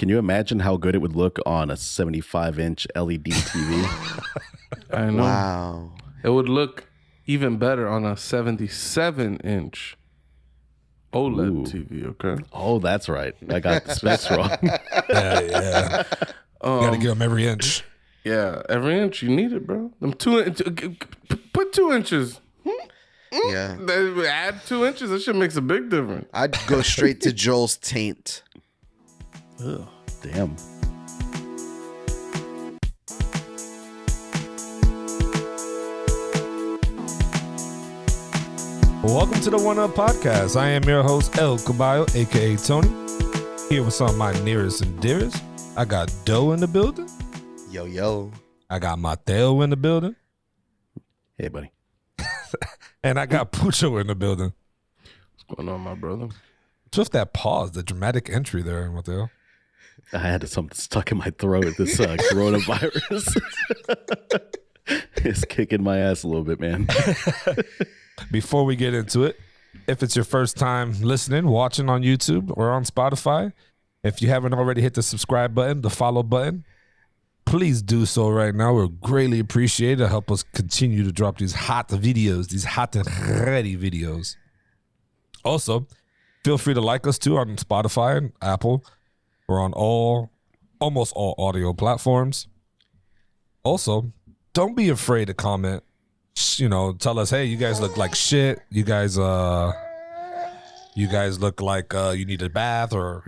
Can you imagine how good it would look on a 75-inch LED TV? I know. Wow. It would look even better on a 77-inch OLED Ooh. TV, okay? Oh, that's right. I got the specs wrong. Yeah. You gotta give them every inch. Yeah, every inch you need it, bro. Them put 2 inches. Yeah. Add 2 inches. That shit makes a big difference. I'd go straight to Joel's taint. Ugh, damn. Welcome to the One Up Podcast. I am your host, El Caballo, aka Tony. Here with some of my nearest and dearest. I got Doe in the building. Yo, yo. I got Mateo in the building. Hey, buddy. And I got Pucho in the building. What's going on, my brother? Just that pause, the dramatic entry there, Mateo. I had something stuck in my throat. This coronavirus is kicking my ass a little bit, man. Before we get into it, if it's your first time listening, watching on YouTube or on Spotify, if you haven't already hit the subscribe button, the follow button, please do so right now. We'll greatly appreciate it. Help us continue to drop these hot videos, these hot and ready videos. Also, feel free to like us too on Spotify and Apple. We're on almost all audio platforms. Also, don't be afraid to comment. You know, tell us, hey, you guys look like shit. You guys look like you need a bath, or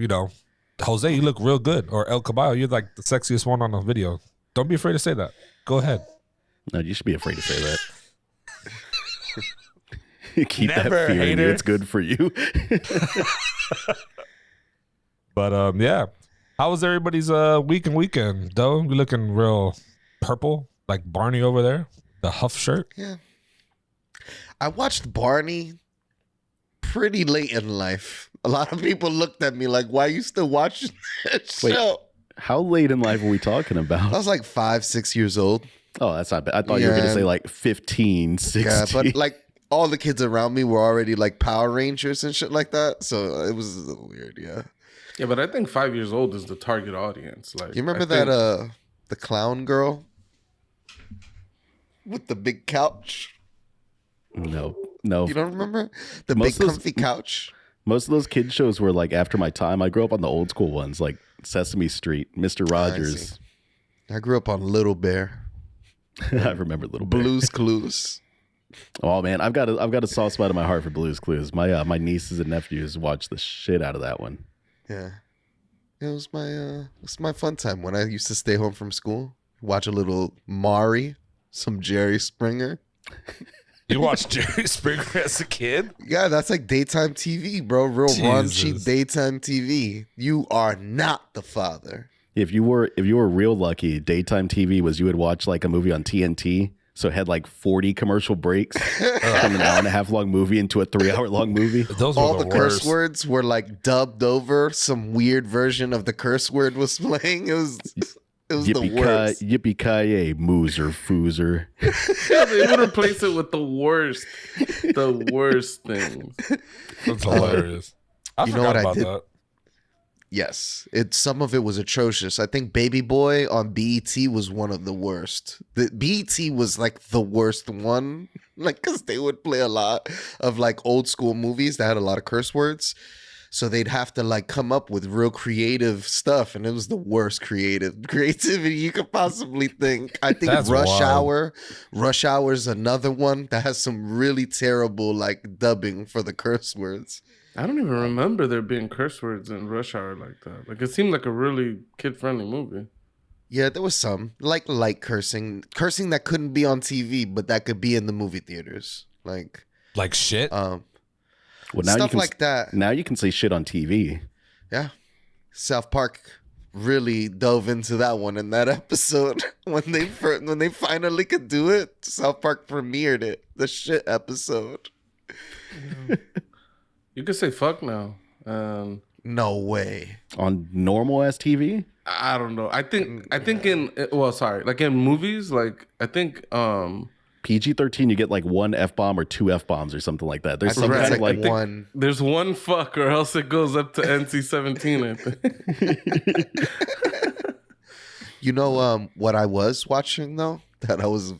Jose, you look real good, or El Caballo, you're like the sexiest one on the video. Don't be afraid to say that. Go ahead. No, you should be afraid to say that. Keep Never, that fear in you. hater. It's good for you. But yeah, how was everybody's week and weekend? Though we looking real purple, like Barney over there, the Huff shirt. Yeah. I watched Barney pretty late in life. A lot of people looked at me like, why are you still watching that show? How late in life are we talking I about? was like 5, 6 years old. Oh, that's not bad. I thought you were going to say like 15, 16. Yeah, but like all the kids around me were already like Power Rangers and shit like that. So it was a little weird, yeah. Yeah, but I think 5 years old is the target audience. Like, You remember the clown girl with the big couch? No. You don't remember? The Most big of those- comfy couch? Most of those kid shows were like after my time. I grew up on the old school ones like Sesame Street, Mr. Rogers. I grew up on Little Bear. I remember Little Bear. Blue's Clues. Oh man, I've got a soft spot in my heart for Blue's Clues. My nieces and nephews watch the shit out of that one. Yeah. It was my fun time when I used to stay home from school, watch a little Maury, some Jerry Springer. You watched Jerry Springer as a kid? Yeah, that's like daytime TV, bro. Real raunchy Jesus. daytime TV. You are not the father. If you were real lucky, daytime TV was you would watch like a movie on TNT. So it had like 40 commercial breaks from an hour and a half long movie into a 3 hour long movie. Those were All the curse worst. words were like dubbed over. Some weird version of the curse word was playing. It was the worst. Yippee-ki-yay, moozer, foozer. Yeah, they would replace it with the worst things. That's hilarious. I You know forgot what I about did? that. Yes, some of it was atrocious. I think Baby Boy on BET was one of the worst. The BET was like the worst one, like because they would play a lot of like old school movies that had a lot of curse words, so they'd have to like come up with real creative stuff, and it was the worst creativity you could possibly think. I think That's Rush wild. Hour is another one that has some really terrible like dubbing for the curse words. I don't even remember there being curse words in Rush Hour like that. Like, it seemed like a really kid-friendly movie. Yeah, there was some like light cursing that couldn't be on TV, but that could be in the movie theaters, like Shit. Well, now stuff you can, like that. Now you can say shit on TV. Yeah, South Park really dove into that one in that episode when they finally could do it. South Park premiered it, the shit episode. You could say fuck now. No way. On normal ass TV? I don't know. I think in like in movies, like I think PG-13, you get like one F-bomb or two F-bombs or something like that. There's I some think kind it's of like like one. There's one fuck, or else it goes up to NC-17. I think. You know what I was watching though that I was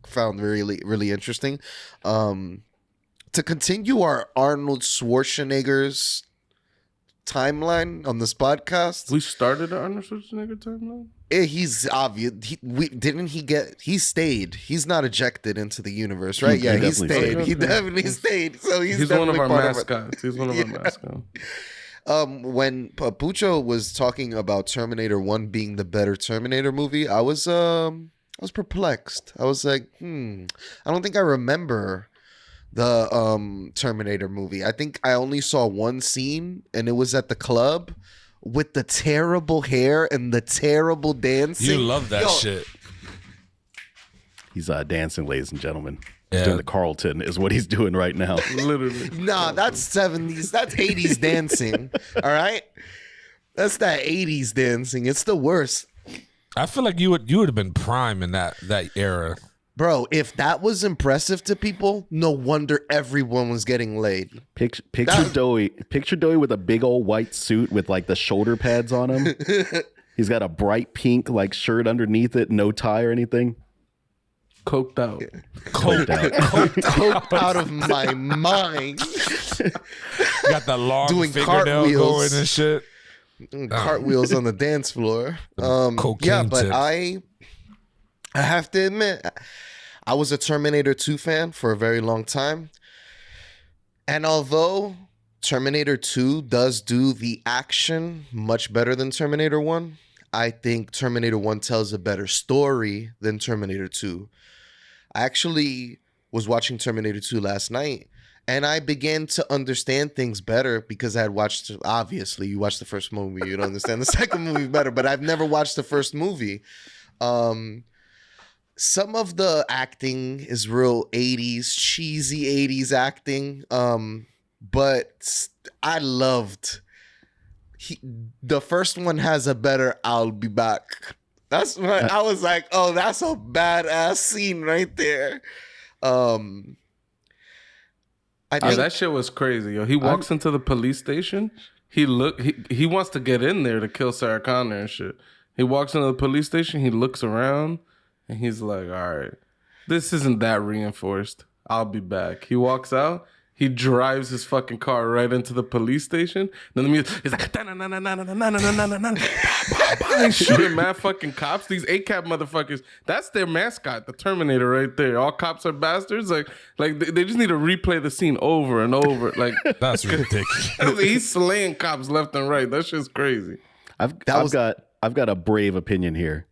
found really really interesting. To continue our Arnold Schwarzenegger's timeline on this podcast. We started the Arnold Schwarzenegger timeline. He's obvious. He stayed. He's not ejected into the universe, right? Yeah, he definitely stayed. stayed. He definitely stayed. So He's one of definitely our part mascots. He's one of our mascots. When Pucho was talking about Terminator 1 being the better Terminator movie, I was perplexed. I was like, I don't think I remember the Terminator movie. I think I only saw one scene, and it was at the club with the terrible hair and the terrible dancing. You love that shit. he's dancing, ladies and gentlemen. Yeah. Doing the Carlton is what he's doing right now. Literally. Nah, that's 70s. That's 80s dancing. All right? That's that 80s dancing. It's the worst. I feel like you would have been prime in that era. Bro, if that was impressive to people, no wonder everyone was getting laid. Picture Doughy with a big old white suit with like the shoulder pads on him. He's got a bright pink like shirt underneath it, no tie or anything. Coked out. Coked out. Coked out of my mind. Got the long Doing fingernail cartwheels. going and shit. Cartwheels on the dance floor. Cocaine Yeah, but tips. I have to admit, I was a Terminator 2 fan for a very long time. And although Terminator 2 does do the action much better than Terminator 1, I think Terminator 1 tells a better story than Terminator 2. I actually was watching Terminator 2 last night, and I began to understand things better because I had watched, obviously, you watched the first movie, you'd understand the second movie better, but I've never watched the first movie. Some of the acting is real 80s, cheesy 80s acting, but I loved... the first one has a better "I'll be back." That's what I was like. Oh, that's a badass scene right there. I think That shit was crazy, yo. He walks into the police station. He wants to get in there to kill Sarah Connor and shit. He walks into the police station. He looks around and he's like, "All right, this isn't that reinforced. I'll be back." He walks out. He drives his fucking car right into the police station. Then the music is like, he's shooting mad fucking cops. These ACAB motherfuckers. That's their mascot, the Terminator, right there. All cops are bastards. Like they just need to replay the scene over and over. Like That's ridiculous. he's slaying cops left and right. That shit's crazy. I've got a brave opinion here.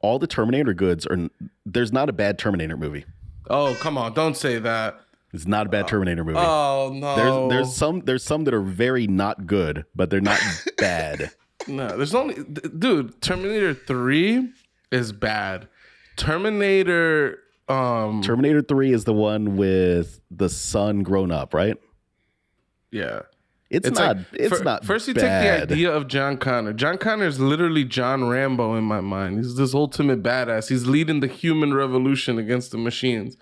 All the Terminator goods are. There's not a bad Terminator movie. Oh, come on. Don't say that. It's not a bad Terminator movie. Oh, no. There's some that are very not good, but they're not bad. No, there's only... Dude, Terminator 3 is bad. Terminator 3 is the one with the son grown up, right? Yeah. It's not First you bad. take the idea of John Connor. John Connor is literally John Rambo in my mind. He's this ultimate badass. He's leading the human revolution against the machines.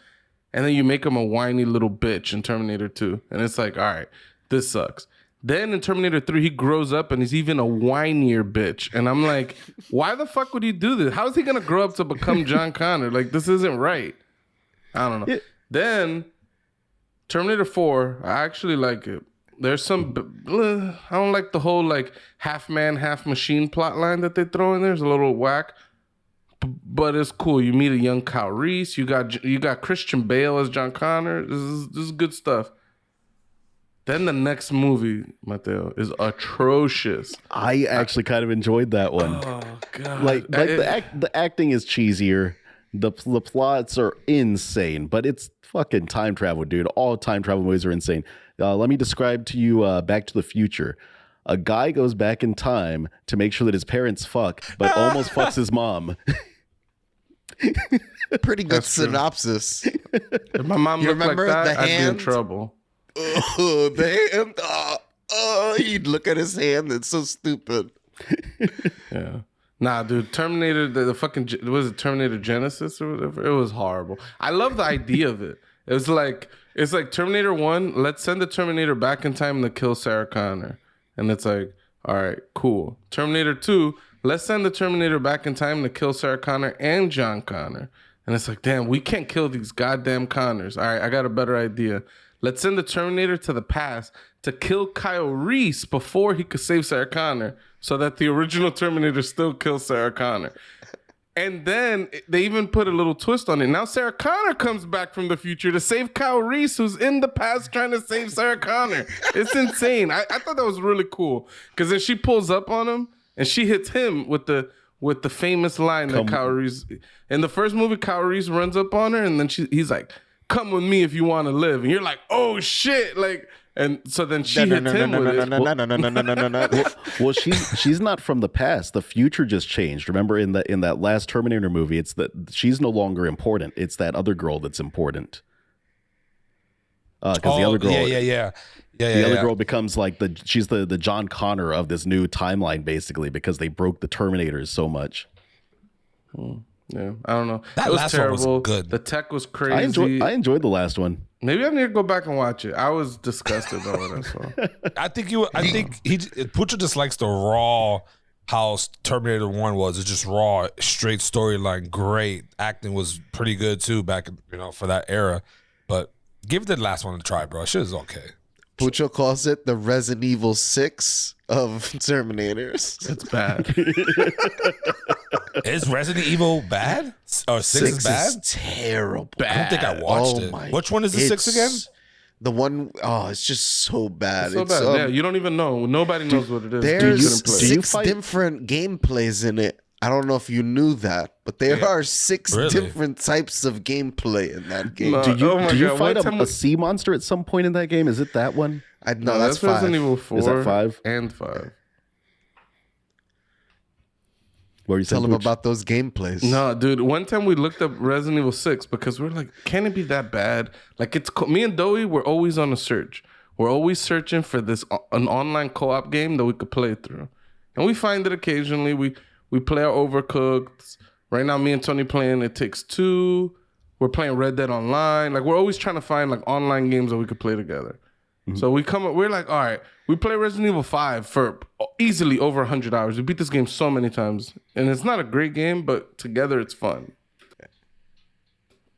And then you make him a whiny little bitch in Terminator 2. And it's like, all right, this sucks. Then in Terminator 3, he grows up and he's even a whinier bitch. And I'm like, why the fuck would he do this? How is he going to grow up to become John Connor? Like, this isn't right. I don't know. Then Terminator 4, I actually like it. There's some... I don't like the whole, like, half man, half machine plot line that they throw in there. It's a little whack. But it's cool. You meet a young Kyle Reese. You got Christian Bale as John Connor. This is good stuff. Then the next movie, Mateo, is atrocious. I actually kind of enjoyed that one. Oh god! Like the acting is cheesier. The plots are insane, but it's fucking time travel, dude. All time travel movies are insane. Let me describe to you Back to the Future. A guy goes back in time to make sure that his parents fuck, but almost fucks his mom. pretty good synopsis. If my mom You looked like remember that, the I'd be in hand? trouble. Oh, the hand. He'd look at his hand. It's so stupid. Yeah. Nah, dude, Terminator, the fucking, was it Terminator Genesis or whatever? It was horrible. I love the idea of it. It's like Terminator 1, let's send the Terminator back in time to kill Sarah Connor. And it's like, all right, cool. Terminator 2, let's send the Terminator back in time to kill Sarah Connor and John Connor. And it's like, damn, we can't kill these goddamn Connors. All right, I got a better idea. Let's send the Terminator to the past to kill Kyle Reese before he could save Sarah Connor so that the original Terminator still kills Sarah Connor. And then they even put a little twist on it. Now Sarah Connor comes back from the future to save Kyle Reese, who's in the past trying to save Sarah Connor. It's insane. I thought that was really cool. Because then she pulls up on him and she hits him with the famous line that Kyle Reese... In the first movie, Kyle Reese runs up on her and then he's like, come with me if you want to live. And you're like, oh shit. Like... And so then she hits him with it. Well, she's not from the past. The future just changed. Remember in that last Terminator movie, it's that she's no longer important. It's that other girl that's important. Because the other girl, the other girl becomes like she's the John Connor of this new timeline, basically, because they broke the Terminators so much. Yeah, I don't know. That it was last terrible. one was good. The tech was crazy. I enjoyed the last one. Maybe I need to go back and watch it. I was disgusted by what I saw. I think Pucho just likes the raw how Terminator 1 was. It's just raw, straight storyline, great. Acting was pretty good too back for that era. But give the last one a try, bro. Shit is okay. Pucho calls it the Resident Evil 6 of Terminators. It's bad. Is Resident Evil bad? Or 6 is bad? Is terrible. I don't think I watched it. Which one is the 6 again? The one, it's just so bad. It's so bad. Yeah, you don't even know. Nobody knows what it is. There's 6 different gameplays in it. I don't know if you knew that, but there are 6 different types of gameplay in that game. No, do you fight a sea monster at some point in that game? Is it that one? No, that's 5. Resident Evil 4. Is that 5? And 5. What were you Tell saying, them Pooch? about those gameplays. No, dude. One time we looked up Resident Evil 6 because we're like, can it be that bad? Like, me and Doughy, we're always on a search. We're always searching for an online co-op game that we could play through. And we find it occasionally. We play our Overcooked. Right now, me and Tony playing It Takes Two. We're playing Red Dead Online. Like, we're always trying to find like online games that we could play together. Mm-hmm. So we're like, all right, we play Resident Evil 5 for easily over 100 hours. We beat this game so many times. And it's not a great game, but together it's fun.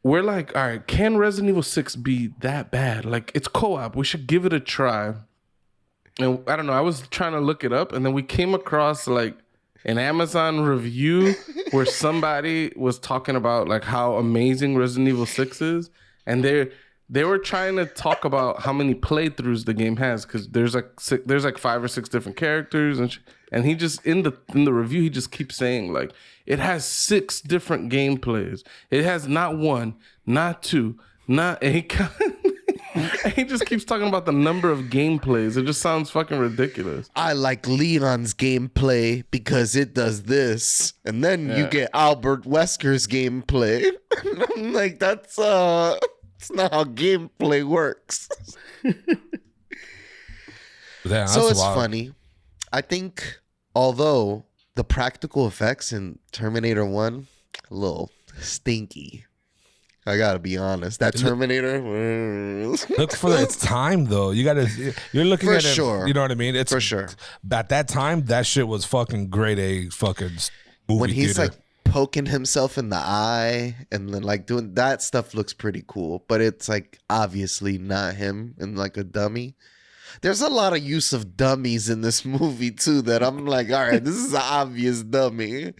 We're like, all right, can Resident Evil 6 be that bad? Like, it's co-op. We should give it a try. And I don't know, I was trying to look it up, and then we came across like an Amazon review where somebody was talking about like how amazing Resident Evil 6 is, and they were trying to talk about how many playthroughs the game has, because there's like 5 or 6 different characters, and he just in the review he just keeps saying like it has 6 different gameplays. It has not 1, not 2, not and he just keeps talking about the number of gameplays. It just sounds fucking ridiculous. I like Leon's gameplay because it does this. And then you get Albert Wesker's gameplay. I'm like, that's not how gameplay works. Damn, so it's funny. I think although the practical effects in Terminator 1 a little stinky. I gotta be honest. That Terminator. Look for its time though. You're looking for at sure. it. You know what I mean? It's for sure. At that time, that shit was fucking grade A fucking movie when he's theater. like poking himself in the eye and then like doing that stuff looks pretty cool, but it's like obviously not him and like a dummy. There's a lot of use of dummies in this movie too that I'm like, all right, this is an obvious dummy.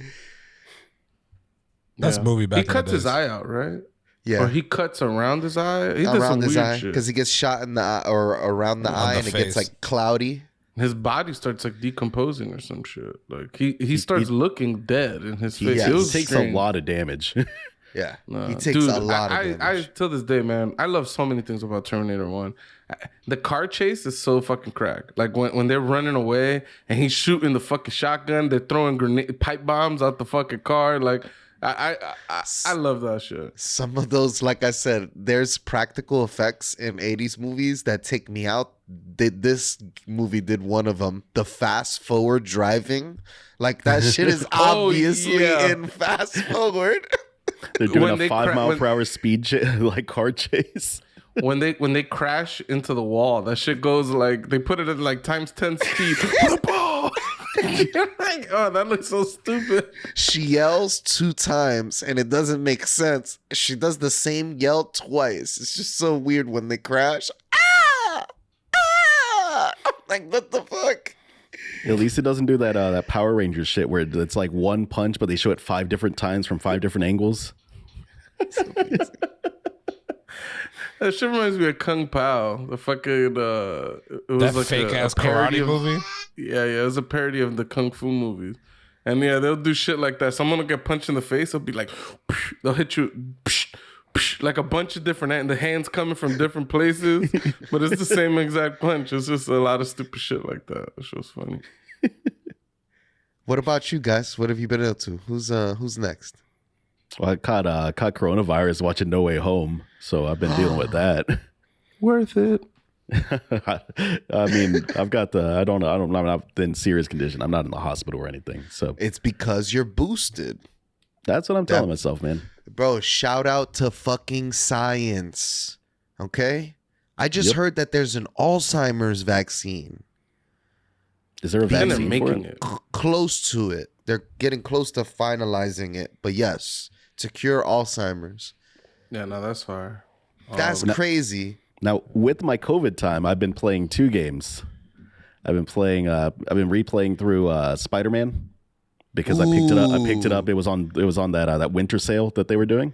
That's movie back. He cuts his eye out, right? Yeah. Or he cuts around his eye. He does around some his weird eye shit. because he gets shot in the eye or around the eye and it gets like cloudy. His body starts like decomposing or some shit. Like he starts looking dead in his face. Yeah, It It was takes strange. a lot of damage. Yeah, Nah. he takes Dude, a lot of I damage. till this day, man, I love so many things about Terminator 1. The car chase is so fucking crack. Like when they're running away and he's shooting the fucking shotgun, they're throwing pipe bombs out the fucking car. Like I love that shit. Some of those, like I said, there's practical effects in 80s movies that take me out. This movie did one of them. The fast forward driving. Like, that shit is obviously in fast forward. They're doing a 5 mile per hour speed like car chase. When they crash into the wall, that shit goes like, they put it at like times 10 speed. You're like, oh, that looks so stupid. She yells 2 times and it doesn't make sense. She does the same yell twice. It's just so weird when they crash. Ah! Ah! I'm like, what the fuck? At least it doesn't do that Power Rangers shit where it's like one punch, but they show it 5 different times from 5 different angles. That shit reminds me of Kung Pao. The fucking it was That like fake ass parody karate of, movie. Yeah, it was a parody of the Kung Fu movies. And yeah, they'll do shit like that. Someone will get punched in the face. They'll be like, they'll hit you like a bunch of different, and the hands coming from different places, but it's the same exact punch. It's just a lot of stupid shit like that. That shit was funny. What about you guys? What have you been up to? Who's next? Well, I caught coronavirus watching No Way Home, so I've been dealing with that. Worth it. I mean, I'm not in serious condition. I'm not in the hospital or anything. So It's because you're boosted. that's what I'm telling myself, man. Bro, shout out to fucking science. Okay? I just heard that there's an Alzheimer's vaccine. Is there a And they're vaccine for making it? it. Close to it. They're getting close to finalizing it. But yes, to cure Alzheimer's. Yeah, no, that's fire. That's crazy. Now, with my COVID time, I've been playing 2 games. I've been replaying through Spider-Man because I picked it up. It was on that winter sale that they were doing,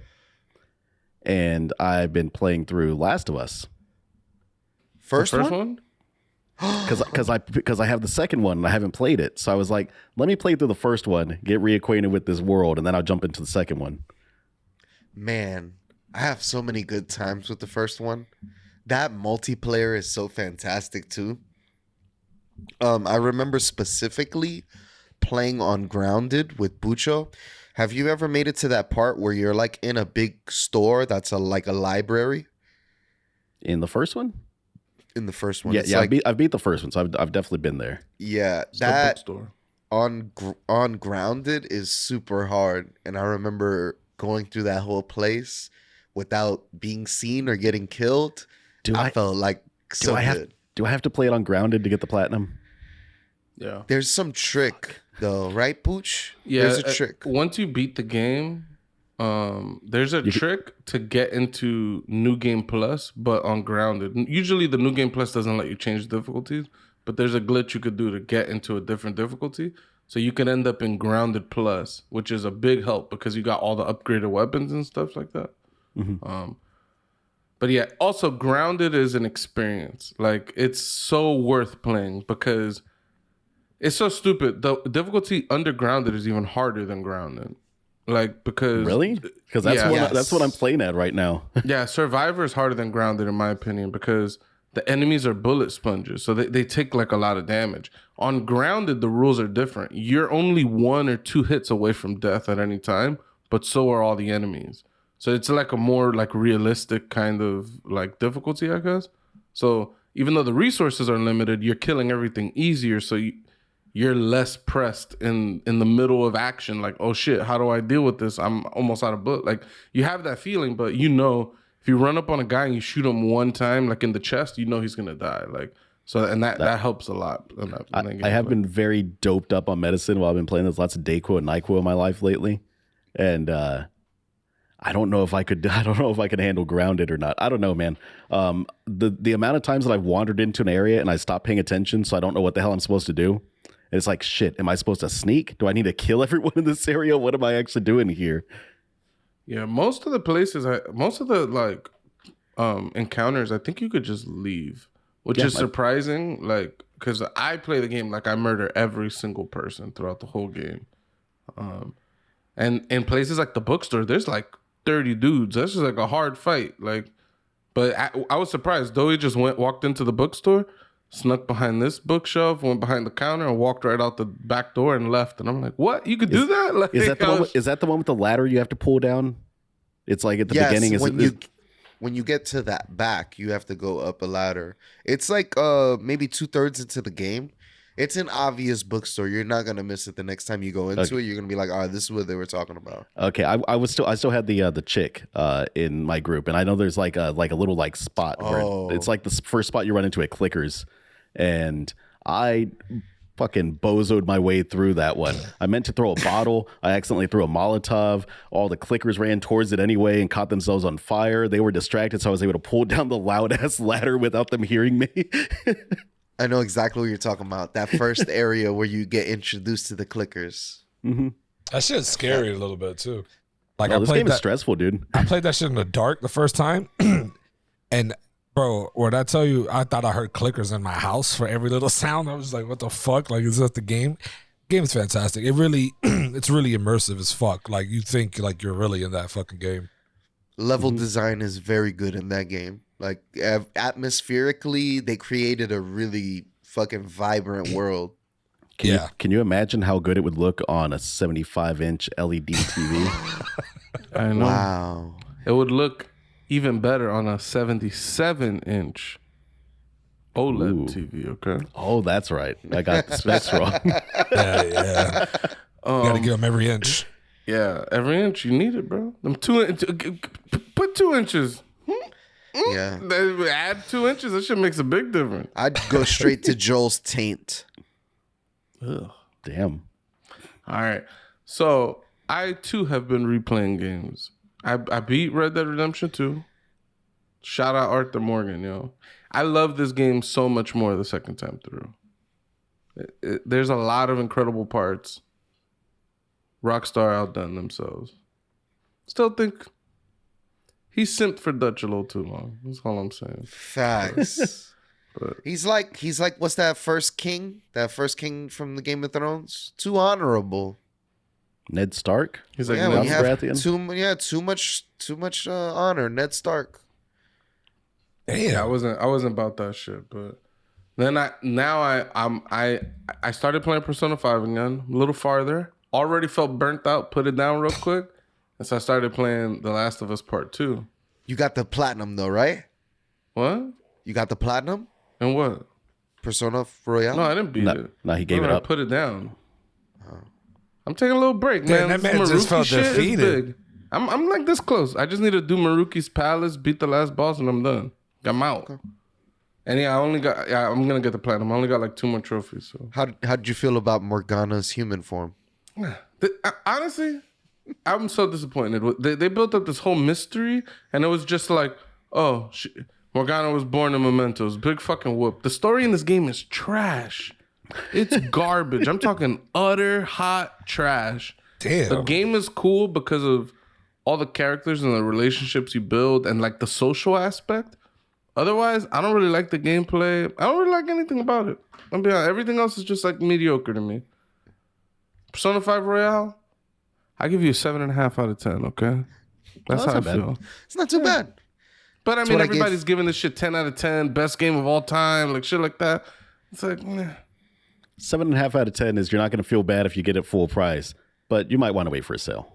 and I've been playing through Last of Us First First one? one? because I have the second one and I haven't played it. So I was like, let me play through the first one, get reacquainted with this world, and then I'll jump into the second one. Man, I have so many good times with the first one. That multiplayer is so fantastic too. I remember specifically playing on Grounded with Pucho. Have you ever made it to that part where you're like in a big store that's like a library? In the first one? In the first one, Yeah, it's yeah. like, I've beat the first one, so I've definitely been there. yeah, It's the that bookstore. on Grounded is super hard, and I remember going through that whole place without being seen or getting killed. I felt like so good. Do I have to play it on Grounded to get the platinum? Yeah. There's some trick though, right, Pooch? Yeah. There's a trick. Once you beat the game, there's a trick to get into New Game Plus, but on Grounded. Usually the New Game Plus doesn't let you change difficulties, but there's a glitch you could do to get into a different difficulty. So you can end up in Grounded Plus, which is a big help because you got all the upgraded weapons and stuff like that. Mm-hmm. But yeah, also Grounded is an experience. Like, it's so worth playing because it's so stupid. The difficulty under Grounded is even harder than Grounded. Like, because Really? Because that's what I'm playing at right now. yeah, Survivor is harder than Grounded in my opinion because the enemies are bullet sponges, so they take like a lot of damage. On Grounded, the rules are different. You're only 1 or 2 hits away from death at any time, but so are all the enemies. So it's like a more like realistic kind of like difficulty, I guess. So even though the resources are limited, you're killing everything easier. So you're less pressed in the middle of action. Like, oh shit, how do I deal with this? I'm almost out of bullet. Like, you have that feeling, but you know, if you run up on a guy and you shoot him one time, like in the chest, you know he's gonna die. Like, so, and that helps a lot. I have been very doped up on medicine while I've been playing. There's lots of Dayquil and NyQuil in my life lately, and I don't know if I could handle Grounded or not. I don't know, man. The amount of times that I've wandered into an area and I stop paying attention, so I don't know what the hell I'm supposed to do. And it's like, shit, am I supposed to sneak? Do I need to kill everyone in this area? What am I actually doing here? Yeah, most of the places, most of the like encounters, I think you could just leave, which is surprising. Like, because I play the game like I murder every single person throughout the whole game. And in places like the bookstore, there's like 30 dudes. That's just like a hard fight. Like, but I was surprised. Doughy just walked into the bookstore. snuck behind this bookshelf, went behind the counter, and walked right out the back door and left. And I'm like, what? You could do that? Like, Is that the one with the ladder you have to pull down? It's like at the beginning. When you get to that back, you have to go up a ladder. It's like maybe 2/3 into the game. It's an obvious bookstore. You're not gonna miss it the next time you go into it. You're gonna be like, this is what they were talking about. Okay, I still had the chick in my group, and I know there's like a little like spot where it's like the first spot you run into at Clickers, and I fucking bozoed my way through that one. I meant to throw a bottle. I accidentally threw a Molotov. All the clickers ran towards it anyway and caught themselves on fire. They were distracted, so I was able to pull down the loud ass ladder without them hearing me. I know exactly what you're talking about. That first area where you get introduced to the clickers. Mm-hmm. That shit's scary a little bit too. Like this game is stressful, dude. I played that shit in the dark the first time, and bro, when I tell you, I thought I heard clickers in my house for every little sound. I was like, what the fuck? Like, is that the game? Game's fantastic. It really, it's really immersive as fuck. Like, you think like you're really in that fucking game. Level design is very good in that game. Like, atmospherically, they created a really fucking vibrant world. Can you imagine how good it would look on a 75-inch LED TV? I know. Wow. It would look even better on a 77-inch OLED TV, okay? Oh, that's right. I got the specs wrong. Yeah. You gotta give them every inch. Yeah, every inch. You need it, bro. Them put 2 inches. Yeah. Add 2 inches. That shit makes a big difference. I'd go straight to Joel's taint. Ugh. Damn. All right. So I too have been replaying games. I beat Red Dead Redemption 2. Shout out Arthur Morgan, yo. I love this game so much more the second time through. There's a lot of incredible parts. Rockstar outdone themselves. Still think he simped for Dutch a little too long. That's all I'm saying. Facts. But He's like, what's that first king? That first king from the Game of Thrones? Too honorable. Ned Stark? he's like, Yeah, no, when you have Baratheon? too much honor. Ned Stark. yeah, I wasn't about that shit. But then I started playing Persona 5 again, a little farther. Already felt burnt out. Put it down real quick, and so I started playing The Last of Us Part 2. You got the platinum though, right? What? You got the platinum? And what? Persona Royale? No, I didn't beat it. No, he gave it I up. put it down. I'm taking a little break, Damn, man. that This man just Maruki felt shit is defeated. big. I'm like this close. I just need to do Maruki's Palace, beat the last boss, and I'm done. I'm out. Okay. And yeah, I'm gonna get the platinum. I only got like 2 more trophies. So How did you feel about Morgana's human form? honestly, I'm so disappointed. They built up this whole mystery, and it was just like, oh, Morgana was born in Mementos. Big fucking whoop. The story in this game is trash. It's garbage. I'm talking utter hot trash. Damn. The game is cool because of all the characters and the relationships you build and like the social aspect. Otherwise, I don't really like the gameplay. I don't really like anything about it. I'll be honest. Everything else is just like mediocre to me. Persona 5 Royale, I give you a 7.5 out of 10, okay? That's how I feel. It's not too bad. But I That's mean, what I everybody's giving this shit 10 out of 10, best game of all time, like shit like that. It's like, 7.5 out of 10 is you're not going to feel bad if you get it full price, but you might want to wait for a sale.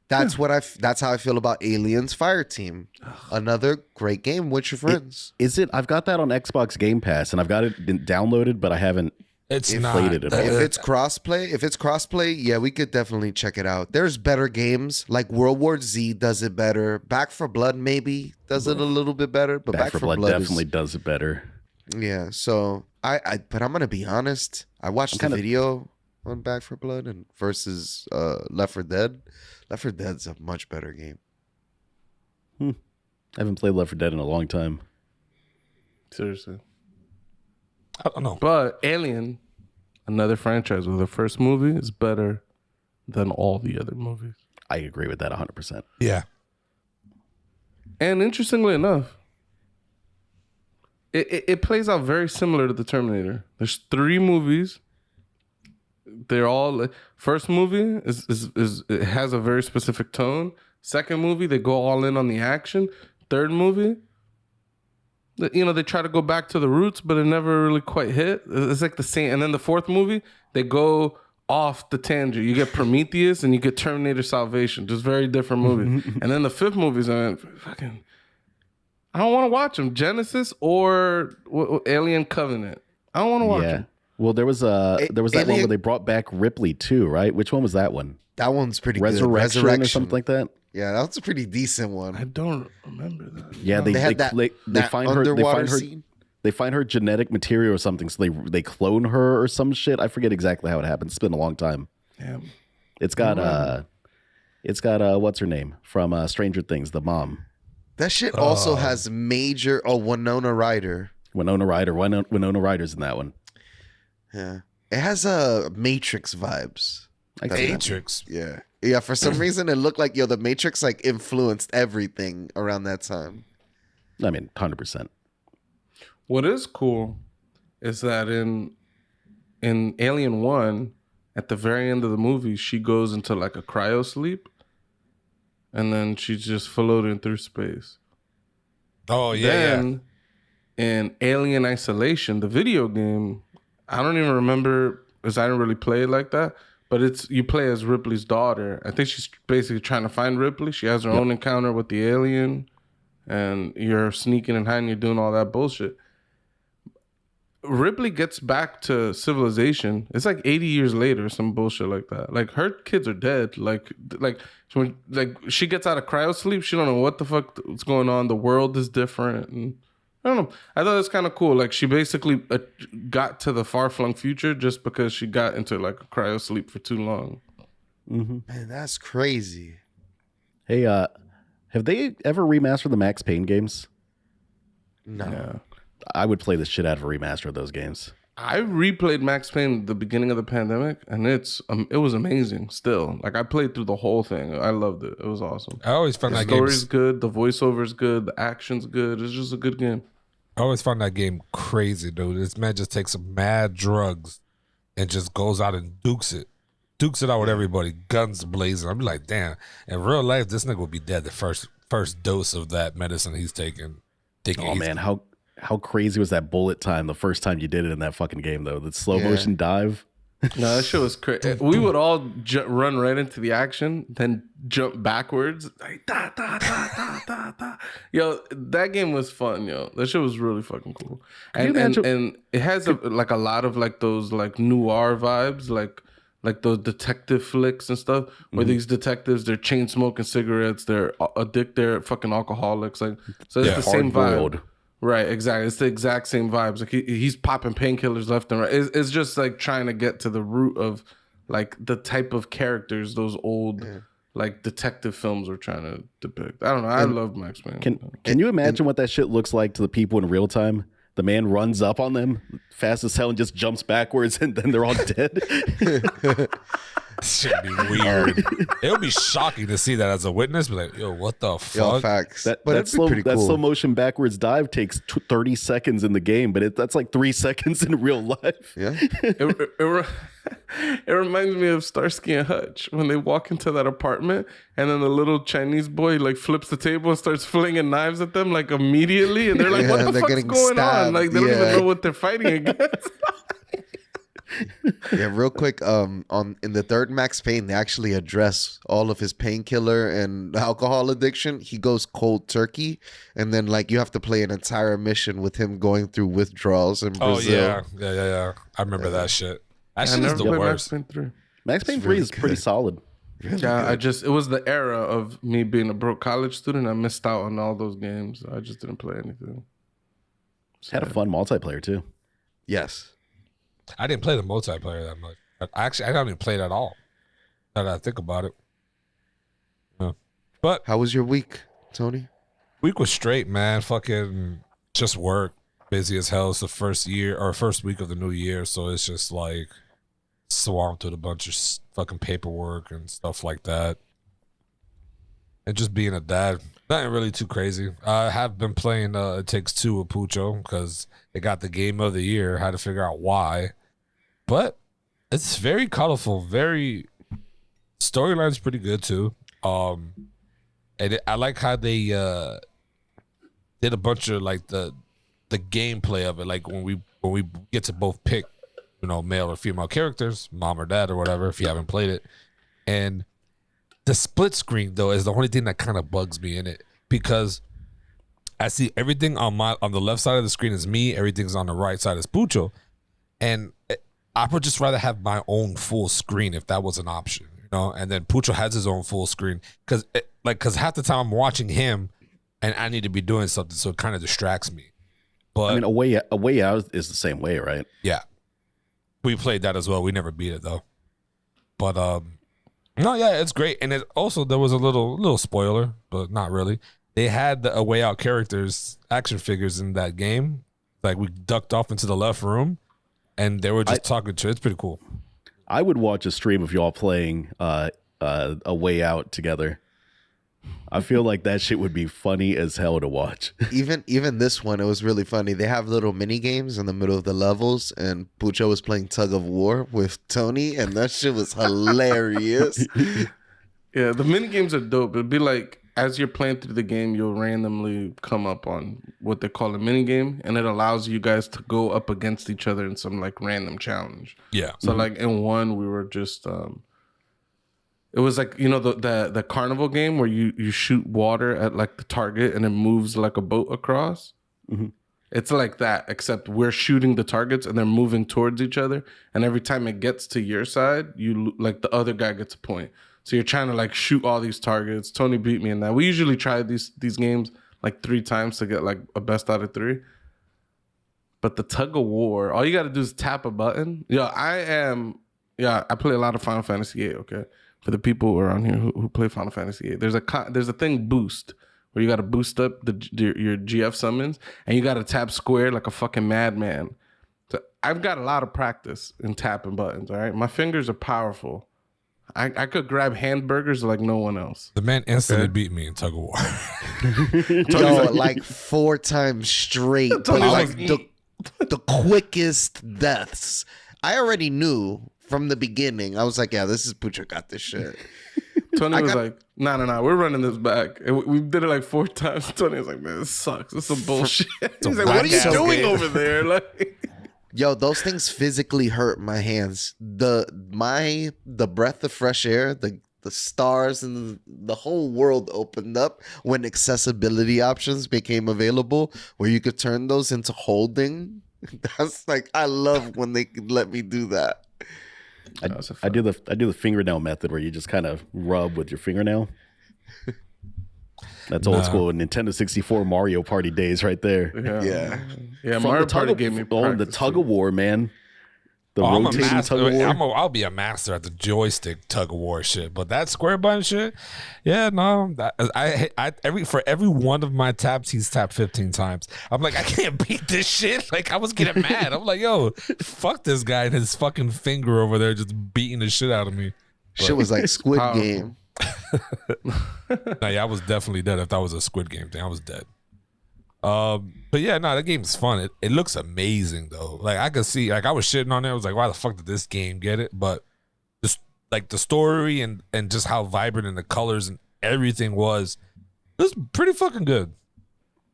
That's how I feel about Aliens Fireteam. Another great game with your friends. Is it? I've got that on Xbox Game Pass, and I've got it downloaded, but I haven't It's played not. it at all. If it's crossplay, yeah, we could definitely check it out. There's better games like World War Z does it better. Back for Blood maybe does it a little bit better, but Back 4 Blood definitely does it better. Yeah, so but I'm gonna be honest. I watched the video on Back 4 Blood and versus Left 4 Dead. Left 4 Dead's a much better game. I haven't played Left 4 Dead in a long time. seriously. I don't know. But Alien, another franchise where the first movie is better than all the other movies. I agree with that 100%. Yeah. And interestingly enough, it plays out very similar to the Terminator. There's 3 movies. They're all first movie is it has a very specific tone. Second movie, they go all in on the action. Third movie, You know, they try to go back to the roots, but it never really quite hit. It's like the same. And then the fourth movie, they go off the tangent. You get Prometheus and you get Terminator Salvation. Just very different movies. And then the fifth movie's fucking... I don't want to watch them. Genesis or Alien Covenant. I don't want to watch them. Well, there was that one where they brought back Ripley too, right? Which one was that one? That one's pretty Resurrection good. or something like that. Yeah, that was a pretty decent one. I don't remember that. Yeah, they find her. Scene. They find her genetic material or something, so they clone her or some shit. I forget exactly how it happened. It's been a long time. Yeah. It's got what's her name from Stranger Things, the mom. That shit also has major Winona Ryder. Winona Ryder's in that one. Yeah, it has Matrix vibes. Matrix. Yeah. Yeah, for some reason it looked like the Matrix like influenced everything around that time. I mean, 100%. What is cool is that in Alien 1, at the very end of the movie, she goes into like a cryo sleep and then she's just floating through space. Oh, yeah. Then in Alien Isolation, the video game, I don't even remember because I didn't really play it like that. But you play as Ripley's daughter. I think she's basically trying to find Ripley. She has her own encounter with the alien, and you're sneaking and hiding. You're doing all that bullshit. Ripley gets back to civilization. It's like 80 years later, some bullshit like that. Like her kids are dead. Like she gets out of cryo sleep. She don't know what the fuck what's going on. The world is different. And I don't know. I thought it was kind of cool. Like she basically got to the far-flung future just because she got into like a cryo sleep for too long. Mm-hmm. Man, that's crazy. Hey, have they ever remastered the Max Payne games? No. Yeah. I would play the shit out of a remaster of those games. I replayed Max Payne at the beginning of the pandemic, and it was amazing. Still, like I played through the whole thing. I loved it. It was awesome. I always found The that game. story's good. The voiceover's good. The action's good. It's just a good game. I always found that game crazy, dude. This man just takes some mad drugs and just goes out and dukes it out with everybody, guns blazing. I'm like, damn. In real life, this nigga will be dead the first dose of that medicine he's taking. Oh man, how crazy was that bullet time the first time you did it in that fucking game though? The slow motion dive. No, that shit was crazy. We would all run right into the action, then jump backwards. Like, da, da, da, da, da, da. Yo, that game was fun, yo. That shit was really fucking cool. And it has a lot of like those like noir vibes, like those detective flicks and stuff, where these detectives, they're chain smoking cigarettes, they're fucking alcoholics. Like, so it's the same vibe. Right, exactly. It's the exact same vibes. Like he's popping painkillers left and right. It's just like trying to get to the root of like the type of characters those old like detective films were trying to depict. I don't know. I love Max Payne. Can you imagine what that shit looks like to the people in real time? The man runs up on them fast as hell and just jumps backwards, and then they're all dead. Should be weird. It would be shocking to see that as a witness. Be like, yo, what the fuck? Yo, facts. That slow motion backwards dive takes 30 seconds in the game, but that's like 3 seconds in real life. Yeah. It reminds me of Starsky and Hutch when they walk into that apartment and then the little Chinese boy like flips the table and starts flinging knives at them like immediately, and they're like, "What the fuck's going on?" Like they don't even know what they're fighting against. Yeah, real quick. In the third Max Payne, they actually address all of his painkiller and alcohol addiction. He goes cold turkey, and then like you have to play an entire mission with him going through withdrawals in Brazil. Oh yeah. I remember that shit. That shit is the worst. Max Payne 3 is pretty solid. Really Yeah, good. it was the era of me being a broke college student. I missed out on all those games. I just didn't play anything. Had a fun multiplayer too. Yes. I didn't play the multiplayer that much. I don't even play it at all. Now that I think about it. Yeah. But How was your week, Tony? week was straight, man. Fucking just work. Busy as hell. It's the first week of the new year, so it's just like swamped with a bunch of fucking paperwork and stuff like that. And just being a dad. Nothing really too crazy. I have been playing It Takes Two with Pucho because it got the game of the year. Had to figure out why. But it's very colorful. Storyline's pretty good too. I like how they did a bunch of like the the gameplay of it. Like when we get to both pick, male or female characters, mom or dad or whatever, if you haven't played it. And the split screen though is the only thing that kind of bugs me in it, because I see everything on the left side of the screen is me, everything's on the right side is Pucho, and I would just rather have my own full screen if that was an option, And then Pucho has his own full screen because half the time I'm watching him, and I need to be doing something, so it kind of distracts me. But I mean, a way out is the same way, right? Yeah, we played that as well. We never beat it though. But no, yeah, it's great. And it also, there was a little spoiler, but not really. They had the A Way Out characters, action figures in that game. Like we ducked off into the left room, and they were just talking to. It's pretty cool. I would watch a stream of y'all playing A Way Out together. I feel like that shit would be funny as hell to watch. Even this one, it was really funny. They have little mini games in the middle of the levels, and Pucho was playing tug of war with Tony, and that shit was hilarious. Yeah, the mini games are dope. It'd be like as you're playing through the game, you'll randomly come up on what they call a mini game, and it allows you guys to go up against each other in some like random challenge. Yeah. So like in one, we were just it was like, the carnival game where you shoot water at like the target and it moves like a boat across. Mm-hmm. It's like that, except we're shooting the targets and they're moving towards each other. And every time it gets to your side, the other guy gets a point. So you're trying to like shoot all these targets. Tony beat me in that. We usually try these games like 3 times to get like a best out of 3. But the tug of war, all you got to do is tap a button. I play a lot of Final Fantasy VIII, okay? For the people around here who play Final Fantasy VIII, there's a thing boost where you got to boost up your GF summons, and you got to tap square like a fucking madman. So I've got a lot of practice in tapping buttons. All right, my fingers are powerful. I could grab hamburgers like no one else. The man instantly beat me in tug of war. Like 4 times straight. But like the quickest deaths. I already knew from the beginning. I was like, yeah, this is Pucho got this shit. Tony was like, no, we're running this back. And we did it like 4 times. Tony was like, man, this sucks. This is some bullshit. He's like, what are you doing over there? Like, yo, those things physically hurt my hands. The breath of fresh air, the stars and the whole world opened up when accessibility options became available, where you could turn those into holding. That's like, I love when they could let me do that. I do the fingernail method where you just kind of rub with your fingernail. That's old school Nintendo 64 Mario Party days right there. Yeah. Mario Party gave me the tug of war, man. The rotating tug of war. I'll be a master at the joystick tug of war shit, but that square button shit, yeah, no. For every one of my taps, he's tapped 15 times. I'm like, I can't beat this shit. Like, I was getting mad. I'm like, yo, fuck this guy and his fucking finger over there just beating the shit out of me. Shit was like Squid Game. I was definitely dead. If that was a Squid Game thing, I was dead. But yeah, no, that game's fun. It looks amazing though. Like I could see, like I was shitting on it. I was like, why the fuck did this game get it? But just like the story and just how vibrant and the colors and everything was pretty fucking good.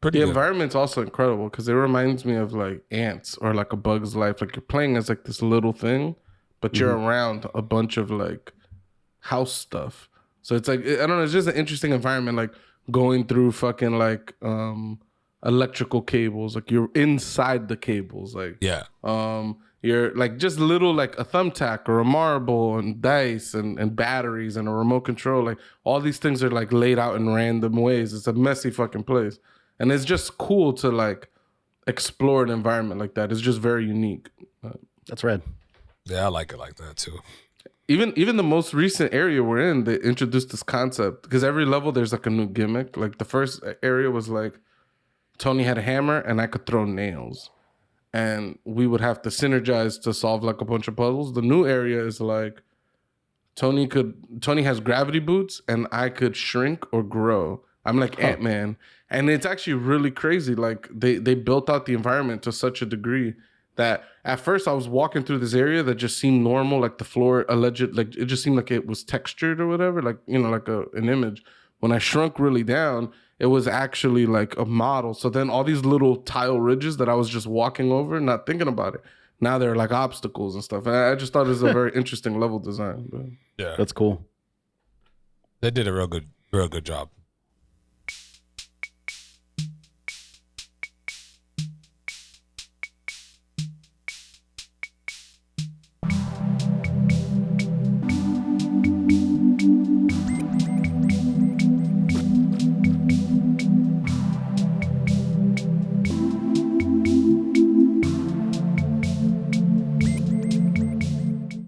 The environment's also incredible because it reminds me of like Ants or like A Bug's Life. Like you're playing as like this little thing, but you're around a bunch of like house stuff. So it's like, I don't know, it's just an interesting environment, like going through fucking like electrical cables, like you're inside the cables, like you're like just little like a thumbtack or a marble and dice and batteries and a remote control, like all these things are like laid out in random ways. It's a messy fucking place, and it's just cool to like explore an environment like that. It's just very unique. That's rad. Yeah, I like it like that too. Even the most recent area we're in, they introduced this concept because every level there's like a new gimmick. Like the first area was like Tony had a hammer and I could throw nails, and we would have to synergize to solve like a bunch of puzzles. The new area is like Tony has gravity boots and I could shrink or grow. I'm like Ant-Man, and it's actually really crazy. Like they built out the environment to such a degree that at first I was walking through this area that just seemed normal, like the floor like it just seemed like it was textured or whatever, like like an image. When I shrunk really down, it was actually like a model. So then all these little tile ridges that I was just walking over, not thinking about it, now they're like obstacles and stuff. And I just thought it was a very interesting level design. But Yeah, That's cool. they did a real good job.